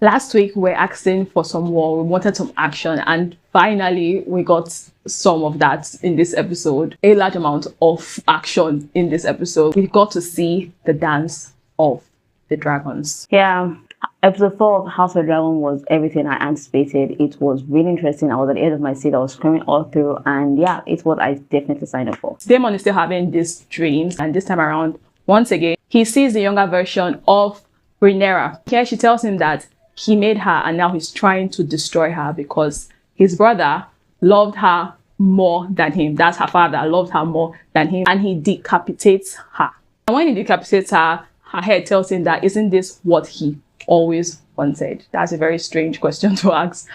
Last week, we were asking for some war, we wanted some action, and finally, we got some of that in this episode. A large amount of action in this episode. We got to see the dance of the dragons. Yeah, episode 4 of House of Dragon was everything I anticipated. It was really interesting. I was at the edge of my seat. I was screaming all through, and yeah, it's what I definitely signed up for. Daemon is still having these dreams, and this time around, once again, he sees the younger version of Rhaenyra. Here she tells him that he made her and now he's trying to destroy her because his brother loved her more than him. That's her father loved her more than him, and he decapitates her. And when he decapitates her, her head tells him that isn't this what he always wanted? That's a very strange question to ask.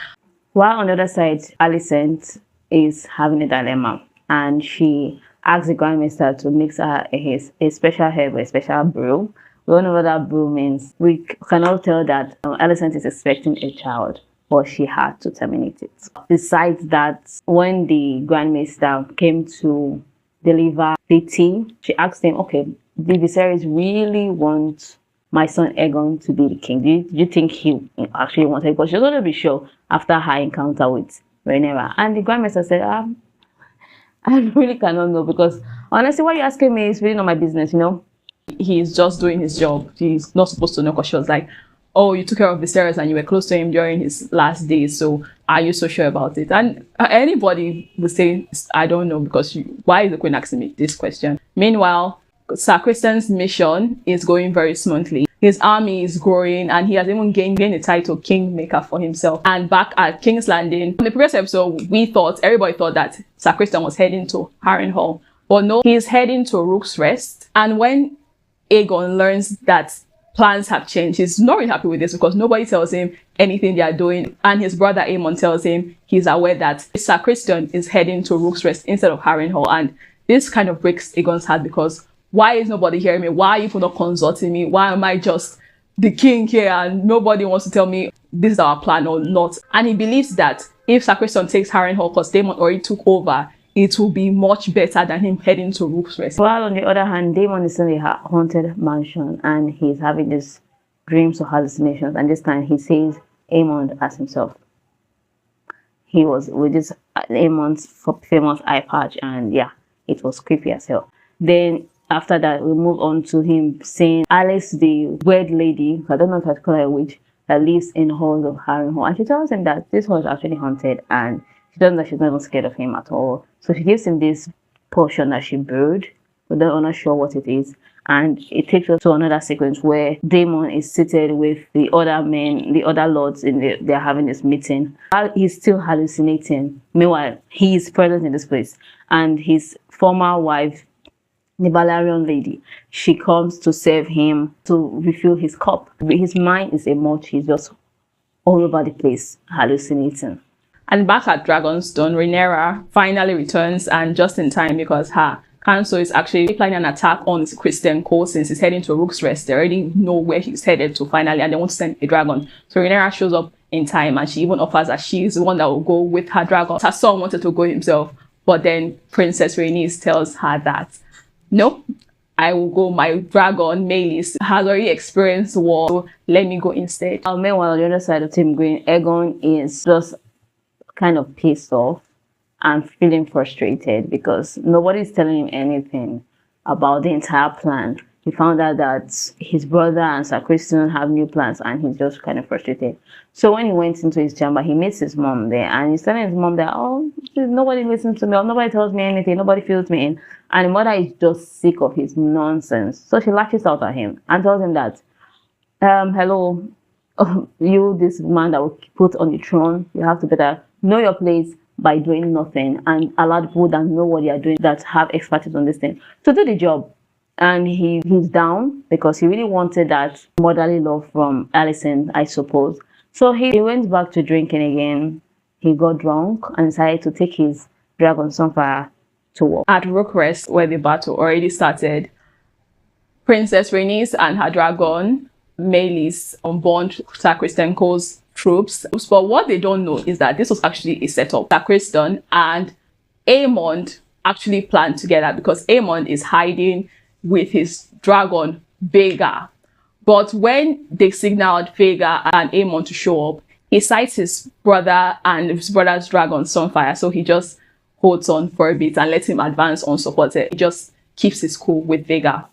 While on the other side, Alicent is having a dilemma, and she asks the Grand Maester to mix her a special herb with a special brew. We don't know what that brew means. We cannot tell that Alicent is expecting a child, but she had to terminate it. Besides that, when the Grand Maester came to deliver the tea, she asked him, okay, did Viserys really want my son Aegon to be the king? Did you think he actually wanted it? Because she was going to be sure after her encounter with Rhaenyra. And the Grand Maester said, I really cannot know, because honestly, what you're asking me is really not my business, you know? He's just doing his job. He's not supposed to know, because she was like, oh, you took care of Viserys and you were close to him during his last days, so are you so sure about it? And anybody would say, I don't know, because why is the queen asking me this question? Meanwhile, Sir Criston's mission is going very smoothly. His army is growing, and he has even gained the title Kingmaker for himself. And back at King's Landing, in the previous episode, everybody thought that Sir Criston was heading to Harrenhal, but no, he's heading to Rook's Rest. And when Aegon learns that plans have changed, he's not really happy with this, because nobody tells him anything they are doing, and his brother Aemon tells him he's aware that Sir Criston is heading to Rook's Rest instead of Harrenhal. And this kind of breaks Aegon's heart, because why is nobody hearing me? Why are you not consulting me? Why am I just the king here and nobody wants to tell me this is our plan or not? And he believes that if Sir Criston takes Harrenhal, because Daemon already took over, it will be much better than him heading to Rook's Rest. While on the other hand, Daemon is in the haunted mansion, and he's having these dreams or hallucinations, and this time he sees Aemon as himself. He was with this Aemon's famous eye patch, and yeah, it was creepy as hell. Then after that, we move on to him seeing Alice, the weird lady, I don't know if I call her a witch, that lives in halls of Harrenhal, and she tells him that this hall is actually haunted, and she tells him that she's not even scared of him at all. So she gives him this potion that she brewed. We're not sure what it is. And it takes us to another sequence where Daemon is seated with the other men, the other lords, they're having this meeting. While he's still hallucinating, meanwhile, he is present in this place. And his former wife, the Valerian lady, she comes to serve him, to refill his cup. His mind is a much, he's just all over the place, hallucinating. And back at Dragonstone, Rhaenyra finally returns, and just in time, because her council is actually planning an attack on Criston Cole since he's heading to Rook's Rest. They already know where he's headed to finally, and they want to send a dragon. So Rhaenyra shows up in time, and she even offers that she's the one that will go with her dragon. Her son wanted to go himself, but then Princess Rhaenys tells her that, no, I will go. My dragon, Meleys, has already experienced war, so let me go instead. Meanwhile, on the other side of Team Green, Aegon is just kind of pissed off and feeling frustrated because nobody's telling him anything about the entire plan. He found out that his brother and Sir Criston have new plans, and he's just kind of frustrated. So when he went into his chamber, he meets his mom there, and he's telling his mom that, oh, nobody listens to me, or nobody tells me anything, nobody fills me in. And the mother is just sick of his nonsense. So she lashes out at him and tells him that, hello, you, this man that was put on the throne, you have to better know your place by doing nothing and allow the people that know what they are doing, that have expertise on this thing, to do the job. And he's down because he really wanted that motherly love from Alicent, I suppose. So he went back to drinking again. He got drunk and decided to take his dragon Sunfire to war. At Rook's Rest, where the battle already started, Princess Rhaenys and her dragon Meleys unbound Sir Criston Cole's troops. But what they don't know is that this was actually a setup. Sir Criston and Aemond actually planned together, because Aemond is hiding with his dragon Vhagar. But when they signaled Vega and Aemon to show up, he sights his brother and his brother's dragon Sunfire. So he just holds on for a bit and lets him advance unsupported. He just keeps his cool with Vega.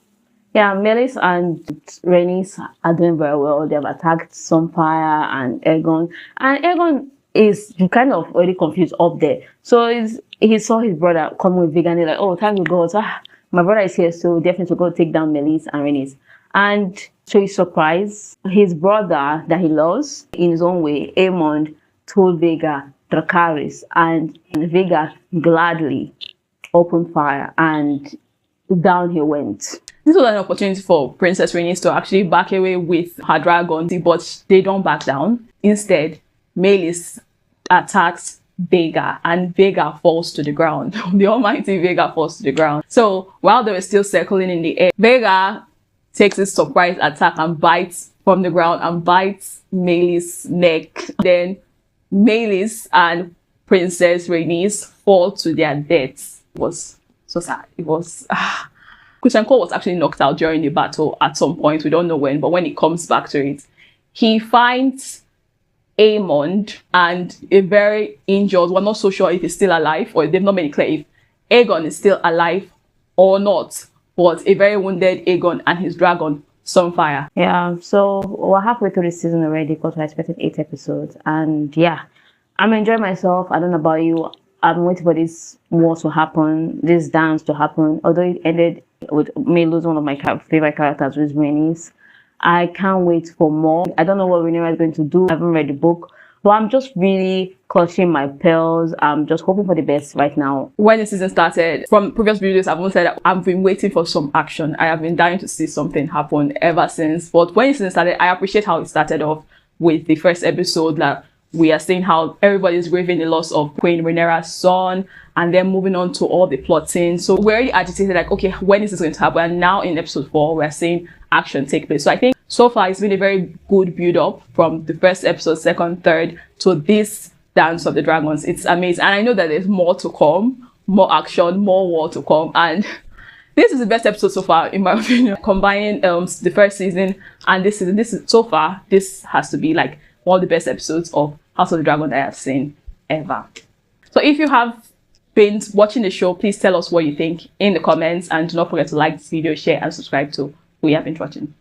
Yeah, Melis and Rhaenys are doing very well. They've attacked Sunfire and Aegon. And Aegon is kind of already confused up there. So he saw his brother come with Vega and he's like, oh, thank you God. My brother is here, so definitely go take down Melis and Rhaenys. And to his surprise, his brother that he loves, in his own way, Aemon, told Vega Dracarys, and Vega gladly opened fire and down he went. This was an opportunity for Princess Rhaenys to actually back away with her dragon, but they don't back down. Instead, Melis attacks Vega and Vega falls to the ground. The almighty Vega falls to the ground. So while they were still circling in the air, Vega takes his surprise attack and bites from the ground and bites Melis' neck. Then Melis and Princess Rhaenys fall to their deaths. It was so sad. It was... Christian Cole was actually knocked out during the battle at some point. We don't know when, but when he comes back to it, he finds Aemon and a very injured, we're not so sure if he's still alive, or they've not made it clear if Aegon is still alive or not, but a very wounded Aegon and his dragon Sunfire. Yeah, so we're halfway through the season already because I expected 8 episodes. And yeah, I'm enjoying myself. I don't know about you. I'm waiting for this war to happen, this dance to happen. Although it ended with me losing one of my favorite characters, which is Rhaenys. I can't wait for more. I don't know what Rhaenyra is going to do. I haven't read the book. But I'm just really clutching my pearls. I'm just hoping for the best right now. When the season started, from previous videos, I've always said that I've been waiting for some action. I have been dying to see something happen ever since. But when the season started, I appreciate how it started off with the first episode. Like, we are seeing how everybody's grieving the loss of Queen Rhaenyra's son, and then moving on to all the plotting. So we're already agitated, like, okay, when is this going to happen? And now in episode 4, we're seeing action take place. So I think so far it's been a very good build-up from the first episode, second, third, to this Dance of the Dragons. It's amazing. And I know that there's more to come, more action, more war to come. And this is the best episode so far, in my opinion. Combining the first season and this season, so far, this has to be like one of the best episodes of House of the Dragon that I have seen ever. So if you have been watching the show, please tell us what you think in the comments, and do not forget to like this video, share and subscribe to We Have Been Watching.